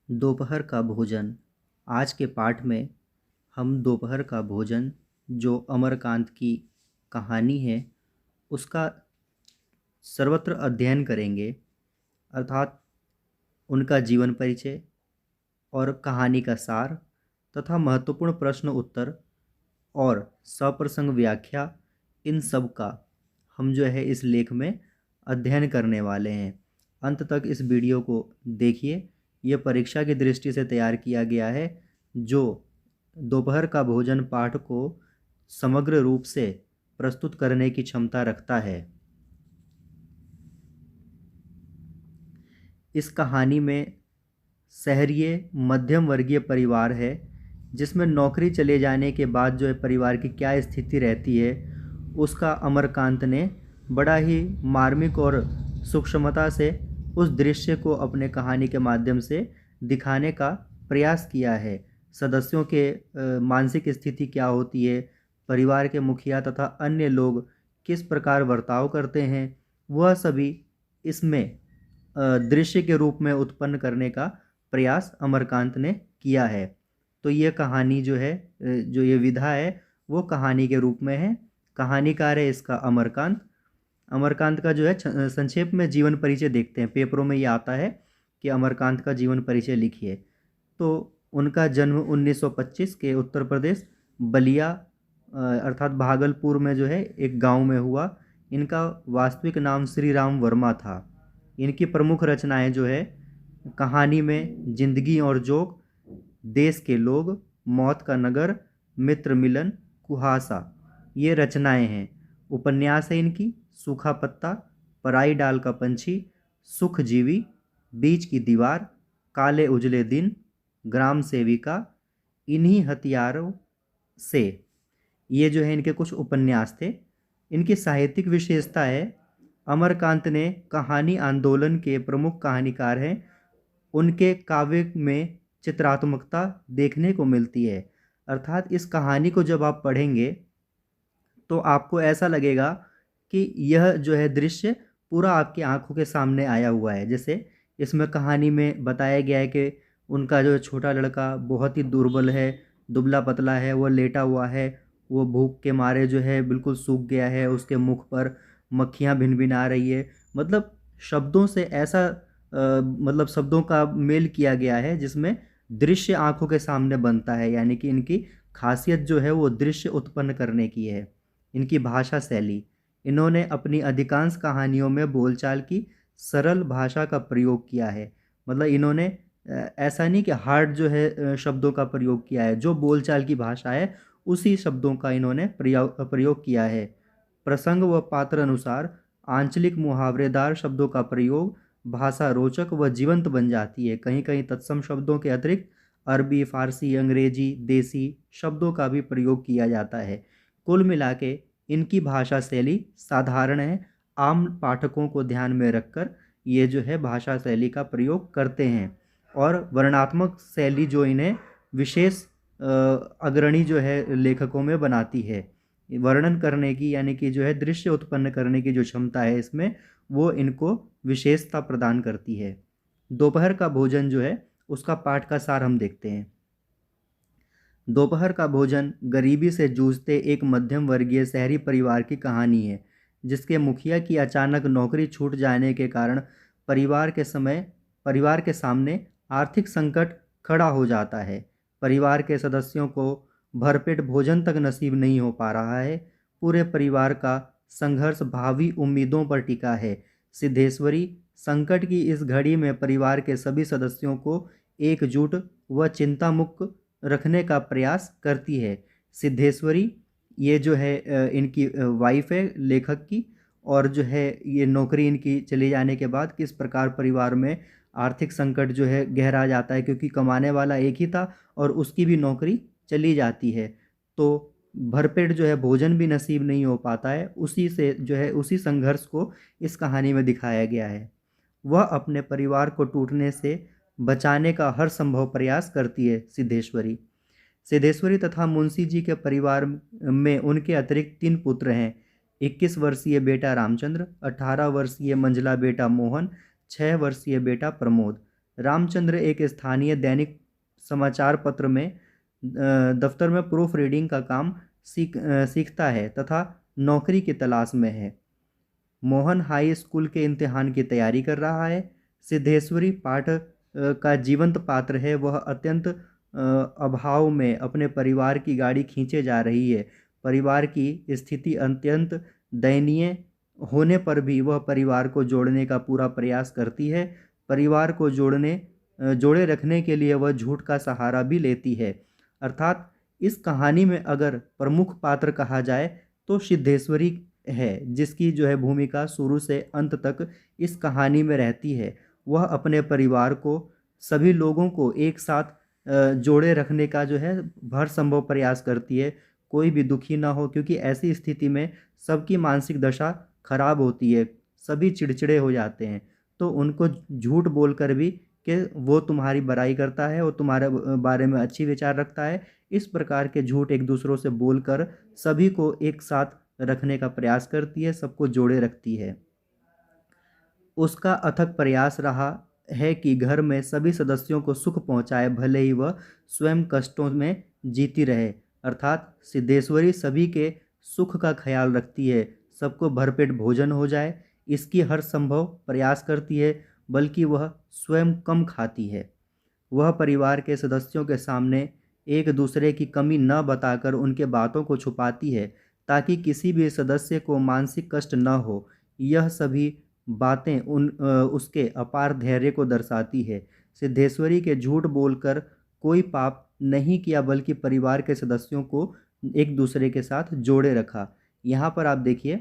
दोपहर का भोजन। आज के पाठ में हम दोपहर का भोजन जो अमरकांत की कहानी है उसका सर्वत्र अध्ययन करेंगे, अर्थात उनका जीवन परिचय और कहानी का सार तथा महत्वपूर्ण प्रश्न उत्तर और सप्रसंग व्याख्या, इन सब का हम जो है इस लेख में अध्ययन करने वाले हैं। अंत तक इस वीडियो को देखिए। यह परीक्षा की दृष्टि से तैयार किया गया है, जो दोपहर का भोजन पाठ को समग्र रूप से प्रस्तुत करने की क्षमता रखता है। इस कहानी में शहरीय मध्यम वर्गीय परिवार है, जिसमें नौकरी चले जाने के बाद जो है परिवार की क्या स्थिति रहती है उसका अमरकांत ने बड़ा ही मार्मिक और सूक्ष्मता से उस दृश्य को अपने कहानी के माध्यम से दिखाने का प्रयास किया है। सदस्यों के मानसिक स्थिति क्या होती है, परिवार के मुखिया तथा अन्य लोग किस प्रकार बर्ताव करते हैं, वह सभी इसमें दृश्य के रूप में उत्पन्न करने का प्रयास अमरकांत ने किया है। तो ये कहानी जो है, जो ये विधा है वो कहानी के रूप में है। कहानीकार है इसका अमरकांत। अमरकांत का जो है संक्षेप में जीवन परिचय देखते हैं। पेपरों में ये आता है कि अमरकांत का जीवन परिचय लिखिए। तो उनका जन्म 1925 के उत्तर प्रदेश बलिया अर्थात भागलपुर में जो है एक गांव में हुआ। इनका वास्तविक नाम श्री राम वर्मा था। इनकी प्रमुख रचनाएं जो है कहानी में जिंदगी और जोक, देश के लोग, मौत का नगर, मित्र मिलन, कुहासा, ये रचनाएं हैं। उपन्यास है इनकी सूखा पत्ता, पराई डाल का पंछी, सुखजीवी, बीच की दीवार, काले उजले दिन, ग्राम सेविका, इन्हीं हथियारों से, ये जो है इनके कुछ उपन्यास थे। इनकी साहित्यिक विशेषता है अमरकांत ने कहानी आंदोलन के प्रमुख कहानीकार हैं। उनके काव्य में चित्रात्मकता देखने को मिलती है, अर्थात इस कहानी को जब आप पढ़ेंगे तो आपको ऐसा लगेगा कि यह जो है दृश्य पूरा आपकी आंखों के सामने आया हुआ है। जैसे इसमें कहानी में बताया गया है कि उनका जो छोटा लड़का बहुत ही दुर्बल है, दुबला पतला है, वह लेटा हुआ है, वो भूख के मारे जो है बिल्कुल सूख गया है, उसके मुख पर मक्खियाँ भिनभिना रही है। मतलब शब्दों से ऐसा मतलब शब्दों का मेल किया गया है जिसमें दृश्य आंखों के सामने बनता है। यानी कि इनकी खासियत जो है वो दृश्य उत्पन्न करने की है। इनकी भाषा शैली, इन्होंने अपनी अधिकांश कहानियों में बोलचाल की सरल भाषा का प्रयोग किया है। मतलब इन्होंने ऐसा नहीं कि हार्ड जो है शब्दों का प्रयोग किया है, जो बोलचाल की भाषा है उसी शब्दों का इन्होंने प्रयोग किया है। प्रसंग व पात्र अनुसार आंचलिक मुहावरेदार शब्दों का प्रयोग भाषा रोचक व जीवंत बन जाती है। कहीं कहीं तत्सम शब्दों के अतिरिक्त अरबी, फारसी, अंग्रेजी, देसी शब्दों का भी प्रयोग किया जाता है। कुल मिला के इनकी भाषा शैली साधारण है। आम पाठकों को ध्यान में रखकर ये जो है भाषा शैली का प्रयोग करते हैं, और वर्णात्मक शैली जो इन्हें विशेष अग्रणी जो है लेखकों में बनाती है। वर्णन करने की यानी कि जो है दृश्य उत्पन्न करने की जो क्षमता है इसमें, वो इनको विशेषता प्रदान करती है। दोपहर का भोजन जो है उसका पाठ का सार हम देखते हैं। दोपहर का भोजन गरीबी से जूझते एक मध्यम वर्गीय शहरी परिवार की कहानी है, जिसके मुखिया की अचानक नौकरी छूट जाने के कारण परिवार के सामने आर्थिक संकट खड़ा हो जाता है। परिवार के सदस्यों को भरपेट भोजन तक नसीब नहीं हो पा रहा है। पूरे परिवार का संघर्ष भावी उम्मीदों पर टिका है। सिद्धेश्वरी संकट की इस घड़ी में परिवार के सभी सदस्यों को एकजुट व चिंता मुक्त रखने का प्रयास करती है। सिद्धेश्वरी ये जो है इनकी वाइफ है लेखक की, और जो है ये नौकरी इनकी चले जाने के बाद किस प्रकार परिवार में आर्थिक संकट जो है गहरा जाता है, क्योंकि कमाने वाला एक ही था और उसकी भी नौकरी चली जाती है। तो भरपेट जो है भोजन भी नसीब नहीं हो पाता है। उसी से जो है उसी संघर्ष को इस कहानी में दिखाया गया है। वह अपने परिवार को टूटने से बचाने का हर संभव प्रयास करती है। सिद्धेश्वरी तथा मुंशी जी के परिवार में उनके अतिरिक्त 3 पुत्र हैं। 21 वर्षीय बेटा रामचंद्र, 18 वर्षीय मंझला बेटा मोहन, 6 वर्षीय बेटा प्रमोद। रामचंद्र एक स्थानीय दैनिक समाचार पत्र में दफ्तर में प्रूफ रीडिंग का काम सीखता है तथा नौकरी की तलाश में है। मोहन हाई स्कूल के इम्तिहान की तैयारी कर रहा है। सिद्धेश्वरी पाठ का जीवंत पात्र है। वह अत्यंत अभाव में अपने परिवार की गाड़ी खींचे जा रही है। परिवार की स्थिति अत्यंत दयनीय होने पर भी वह परिवार को जोड़ने का पूरा प्रयास करती है। परिवार को जोड़े रखने के लिए वह झूठ का सहारा भी लेती है। अर्थात इस कहानी में अगर प्रमुख पात्र कहा जाए तो सिद्धेश्वरी है, जिसकी जो है भूमिका शुरू से अंत तक इस कहानी में रहती है। वह अपने परिवार को, सभी लोगों को एक साथ जोड़े रखने का जो है भर संभव प्रयास करती है, कोई भी दुखी ना हो, क्योंकि ऐसी स्थिति में सबकी मानसिक दशा खराब होती है, सभी चिड़चिड़े हो जाते हैं। तो उनको झूठ बोलकर भी कि वो तुम्हारी बुराई करता है और तुम्हारे बारे में अच्छी विचार रखता है, इस प्रकार के झूठ एक दूसरों से बोलकर सभी को एक साथ रखने का प्रयास करती है, सबको जोड़े रखती है। उसका अथक प्रयास रहा है कि घर में सभी सदस्यों को सुख पहुंचाए, भले ही वह स्वयं कष्टों में जीती रहे। अर्थात सिद्धेश्वरी सभी के सुख का ख्याल रखती है, सबको भरपेट भोजन हो जाए, इसकी हर संभव प्रयास करती है, बल्कि वह स्वयं कम खाती है। वह परिवार के सदस्यों के सामने एक दूसरे की कमी न बताकर उनके बातों को छुपाती है, ताकि किसी भी सदस्य को मानसिक कष्ट न हो। यह सभी बातें उसके अपार धैर्य को दर्शाती है। सिद्धेश्वरी के झूठ बोलकर कोई पाप नहीं किया, बल्कि परिवार के सदस्यों को एक दूसरे के साथ जोड़े रखा। यहाँ पर आप देखिए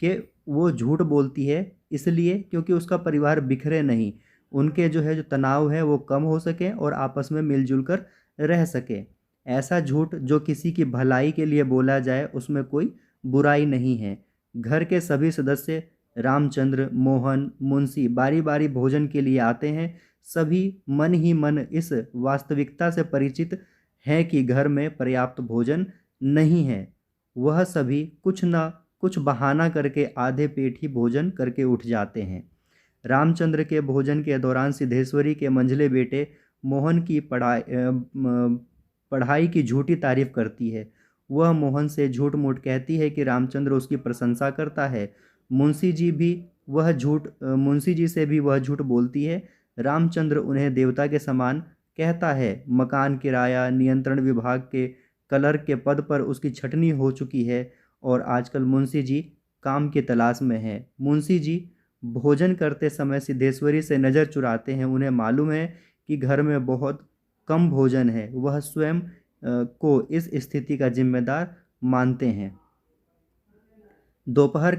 कि वो झूठ बोलती है इसलिए क्योंकि उसका परिवार बिखरे नहीं, उनके जो तनाव है वो कम हो सके और आपस में मिलजुल कर रह सके। ऐसा झूठ जो किसी की भलाई के लिए बोला जाए, उसमें कोई बुराई नहीं है। घर के सभी सदस्य रामचंद्र, मोहन, मुंशी बारी बारी भोजन के लिए आते हैं। सभी मन ही मन इस वास्तविकता से परिचित हैं कि घर में पर्याप्त भोजन नहीं है। वह सभी कुछ न कुछ बहाना करके आधे पेट ही भोजन करके उठ जाते हैं। रामचंद्र के भोजन के दौरान सिद्धेश्वरी के मंझले बेटे मोहन की पढ़ाई की झूठी तारीफ करती है। वह मोहन से झूठ मूठ कहती है कि रामचंद्र उसकी प्रशंसा करता है। मुंशी जी से भी वह झूठ बोलती है। रामचंद्र उन्हें देवता के समान कहता है। मकान किराया नियंत्रण विभाग के क्लर्क के पद पर उसकी छटनी हो चुकी है और आजकल मुंशी जी काम की तलाश में हैं। मुंशी जी भोजन करते समय सिद्धेश्वरी से नज़र चुराते हैं। उन्हें मालूम है कि घर में बहुत कम भोजन है। वह स्वयं को इस स्थिति का जिम्मेदार मानते हैं। दोपहर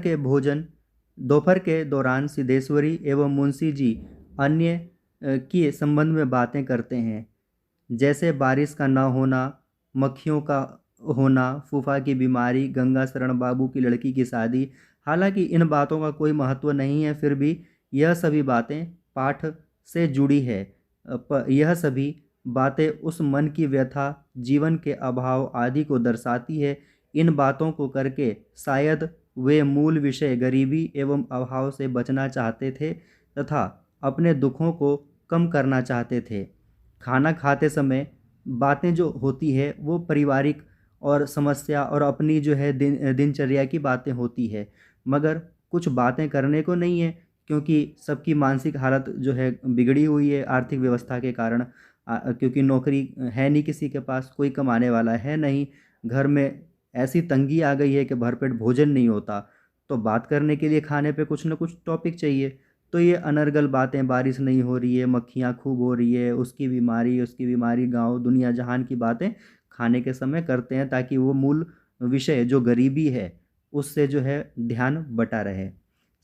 के दौरान सिद्धेश्वरी एवं मुंशी जी अन्य के संबंध में बातें करते हैं, जैसे बारिश का न होना, मक्खियों का होना, फूफा की बीमारी, गंगा शरण बाबू की लड़की की शादी। हालांकि इन बातों का कोई महत्व नहीं है, फिर भी यह सभी बातें पाठ से जुड़ी है। यह सभी बातें उस मन की व्यथा, जीवन के अभाव आदि को दर्शाती है। इन बातों को करके शायद वे मूल विषय गरीबी एवं अभाव से बचना चाहते थे तथा अपने दुखों को कम करना चाहते थे। खाना खाते समय बातें जो होती है वो पारिवारिक और समस्या और अपनी जो है दिनचर्या की बातें होती है, मगर कुछ बातें करने को नहीं है, क्योंकि सबकी मानसिक हालत जो है बिगड़ी हुई है आर्थिक व्यवस्था के कारण। क्योंकि नौकरी है नहीं किसी के पास, कोई कमाने वाला है नहीं, घर में ऐसी तंगी आ गई है कि भरपेट भोजन नहीं होता, तो बात करने के लिए खाने पे कुछ न कुछ टॉपिक चाहिए। तो ये अनर्गल बातें, बारिश नहीं हो रही है, मक्खियाँ खूब हो रही है, उसकी बीमारी, गांव दुनिया जहान की बातें खाने के समय करते हैं, ताकि वो मूल विषय जो गरीबी है उससे जो है ध्यान बटा रहे।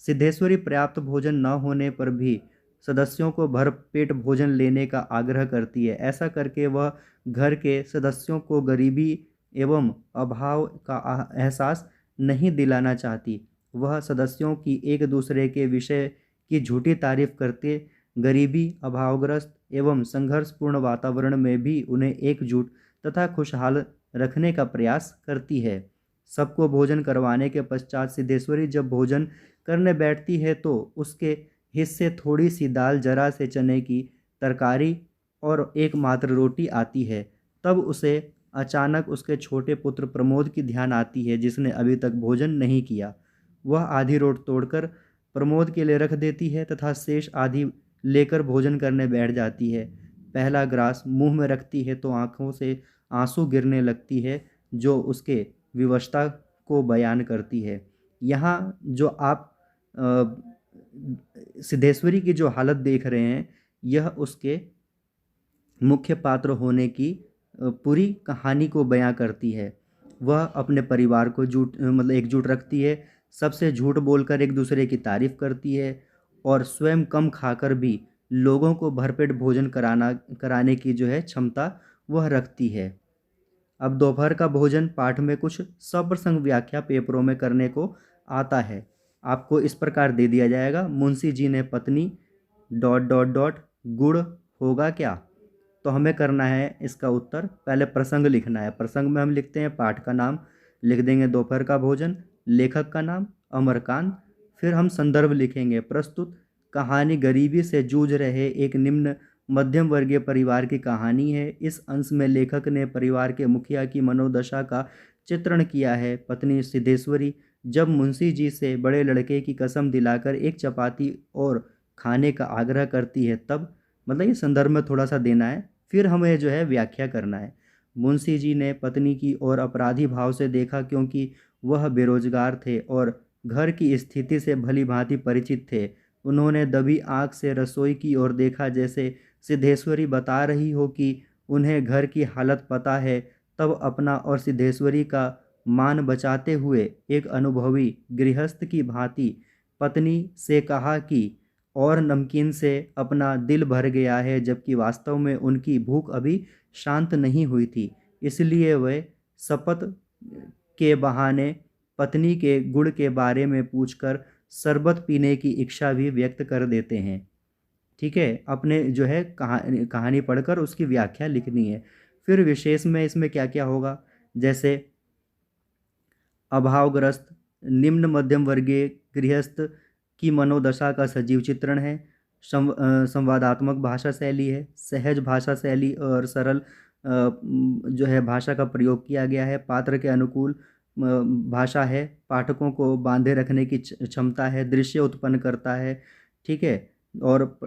सिद्धेश्वरी पर्याप्त भोजन न होने पर भी सदस्यों को भरपेट भोजन लेने का आग्रह करती है। ऐसा करके वह घर के सदस्यों को गरीबी एवं अभाव का एहसास नहीं दिलाना चाहती। वह सदस्यों की एक दूसरे के विषय की झूठी तारीफ करते गरीबी, अभावग्रस्त एवं संघर्षपूर्ण वातावरण में भी उन्हें एकजुट तथा खुशहाल रखने का प्रयास करती है। सबको भोजन करवाने के पश्चात सिद्धेश्वरी जब भोजन करने बैठती है तो उसके हिस्से थोड़ी सी दाल, जरा से चने की तरकारी और एकमात्र रोटी आती है, तब उसे अचानक उसके छोटे पुत्र प्रमोद की ध्यान आती है, जिसने अभी तक भोजन नहीं किया। वह आधी रोट तोड़कर प्रमोद के लिए रख देती है तथा शेष आधी लेकर भोजन करने बैठ जाती है। पहला ग्रास मुंह में रखती है तो आंखों से आंसू गिरने लगती है, जो उसके विवशता को बयान करती है। यहाँ जो आप सिद्धेश्वरी की जो हालत देख रहे हैं, यह उसके मुख्य पात्र होने की पूरी कहानी को बयां करती है। वह अपने परिवार को एकजुट रखती है, सबसे झूठ बोलकर एक दूसरे की तारीफ करती है और स्वयं कम खाकर भी लोगों को भरपेट भोजन कराने की जो है क्षमता वह रखती है। अब दोपहर का भोजन पाठ में कुछ सप्रसंग व्याख्या पेपरों में करने को आता है। आपको इस प्रकार दे दिया जाएगा, मुंशी जी ने पत्नी ... गुड़ होगा क्या? तो हमें करना है इसका उत्तर, पहले प्रसंग लिखना है। प्रसंग में हम लिखते हैं पाठ का नाम, लिख देंगे दोपहर का भोजन, लेखक का नाम अमरकांत, फिर हम संदर्भ लिखेंगे प्रस्तुत कहानी गरीबी से जूझ रहे एक निम्न मध्यम वर्गीय परिवार की कहानी है। इस अंश में लेखक ने परिवार के मुखिया की मनोदशा का चित्रण किया है। पत्नी सिद्धेश्वरी जब मुंशी जी से बड़े लड़के की कसम दिलाकर एक चपाती और खाने का आग्रह करती है, तब मतलब ये संदर्भ में थोड़ा सा देना है, फिर हमें जो है व्याख्या करना है। मुंशी जी ने पत्नी की ओर अपराधी भाव से देखा, क्योंकि वह बेरोजगार थे और घर की स्थिति से भली भांति परिचित थे। उन्होंने दबी आंख से रसोई की ओर देखा, जैसे सिद्धेश्वरी बता रही हो कि उन्हें घर की हालत पता है। तब अपना और सिद्धेश्वरी का मान बचाते हुए एक अनुभवी गृहस्थ की भांति पत्नी से कहा कि और नमकीन से अपना दिल भर गया है, जबकि वास्तव में उनकी भूख अभी शांत नहीं हुई थी। इसलिए वे शपथ के बहाने पत्नी के गुड़ के बारे में पूछकर शरबत पीने की इच्छा भी व्यक्त कर देते हैं। ठीक है, अपने जो है कहानी पढ़कर उसकी व्याख्या लिखनी है। फिर विशेष में इसमें क्या क्या होगा, जैसे अभावग्रस्त निम्न मध्यम वर्गीय गृहस्थ की मनोदशा का सजीव चित्रण है। संवादात्मक भाषा शैली है, सहज भाषा शैली और सरल जो है भाषा का प्रयोग किया गया है। पात्र के अनुकूल भाषा है, पाठकों को बांधे रखने की क्षमता है, दृश्य उत्पन्न करता है। ठीक है, और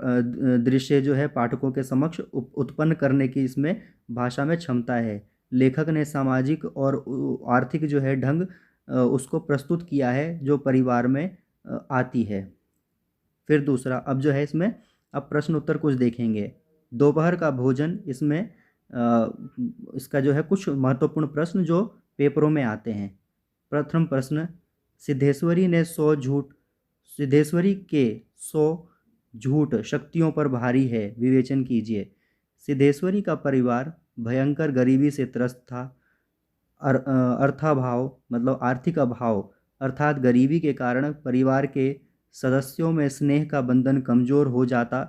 दृश्य जो है पाठकों के समक्ष उत्पन्न करने की इसमें भाषा में क्षमता है। लेखक ने सामाजिक और आर्थिक जो है ढंग उसको प्रस्तुत किया है, जो परिवार में आती है। फिर दूसरा, अब जो है इसमें अब प्रश्न उत्तर कुछ देखेंगे। दोपहर का भोजन, इसमें इसका जो है कुछ महत्वपूर्ण प्रश्न जो पेपरों में आते हैं। प्रथम प्रश्न, सिद्धेश्वरी के 100 झूठ शक्तियों पर भारी है, विवेचन कीजिए। सिद्धेश्वरी का परिवार भयंकर गरीबी से त्रस्त था। अर्थाभाव मतलब आर्थिक अभाव अर्थात गरीबी के कारण परिवार के सदस्यों में स्नेह का बंधन कमजोर हो जाता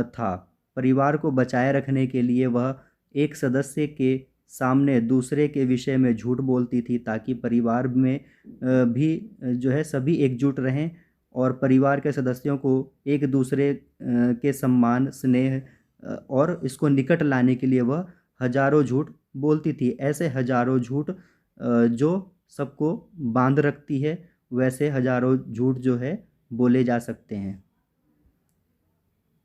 था। परिवार को बचाए रखने के लिए वह एक सदस्य के सामने दूसरे के विषय में झूठ बोलती थी, ताकि परिवार में भी जो है सभी एकजुट रहें और परिवार के सदस्यों को एक दूसरे के सम्मान, स्नेह और इसको निकट लाने के लिए वह हजारों झूठ बोलती थी। ऐसे हजारों झूठ जो सबको बांध रखती है, वैसे हजारों झूठ जो है बोले जा सकते हैं।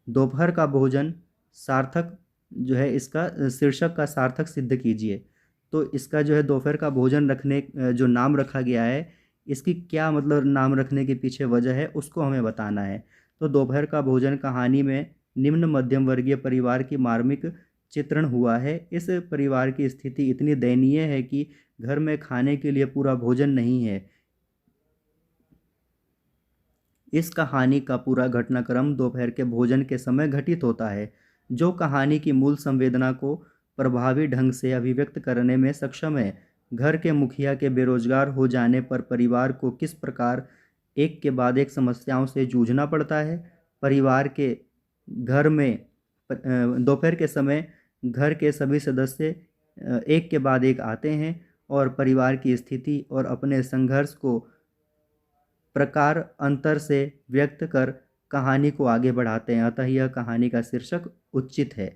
दोपहर का भोजन सार्थक जो है, इसका शीर्षक का सार्थक सिद्ध कीजिए। तो इसका जो है दोपहर का भोजन रखने जो नाम रखा गया है, इसकी क्या मतलब नाम रखने के पीछे वजह है, उसको हमें बताना है। तो दोपहर का भोजन कहानी में निम्न मध्यम वर्गीय परिवार की मार्मिक चित्रण हुआ है। इस परिवार की स्थिति इतनी दयनीय है कि घर में खाने के लिए पूरा भोजन नहीं है। इस कहानी का पूरा घटनाक्रम दोपहर के भोजन के समय घटित होता है, जो कहानी की मूल संवेदना को प्रभावी ढंग से अभिव्यक्त करने में सक्षम है। घर के मुखिया के बेरोजगार हो जाने पर परिवार को किस प्रकार एक के बाद एक समस्याओं से जूझना पड़ता है। परिवार के घर में दोपहर के समय घर के सभी सदस्य एक के बाद एक आते हैं और परिवार की स्थिति और अपने संघर्ष को प्रकार अंतर से व्यक्त कर कहानी को आगे बढ़ाते हैं। अतः यह कहानी का शीर्षक उचित है।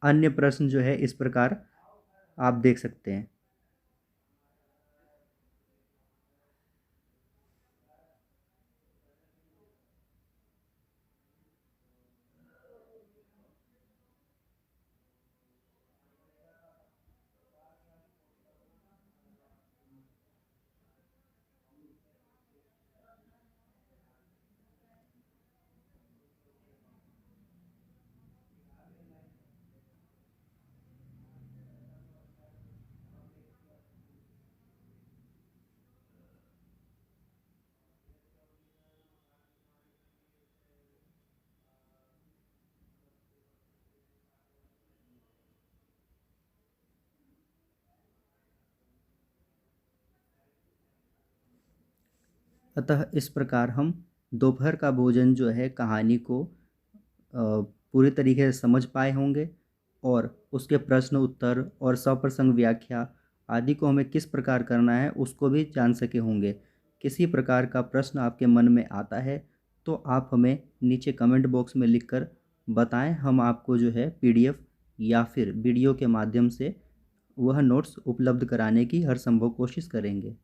अन्य प्रश्न जो है इस प्रकार आप देख सकते हैं। अतः इस प्रकार हम दोपहर का भोजन जो है कहानी को पूरी तरीके से समझ पाए होंगे और उसके प्रश्न उत्तर और सप्रसंग व्याख्या आदि को हमें किस प्रकार करना है उसको भी जान सके होंगे। किसी प्रकार का प्रश्न आपके मन में आता है तो आप हमें नीचे कमेंट बॉक्स में लिखकर बताएं, हम आपको जो है पीडीएफ या फिर वीडियो के माध्यम से वह नोट्स उपलब्ध कराने की हर संभव कोशिश करेंगे।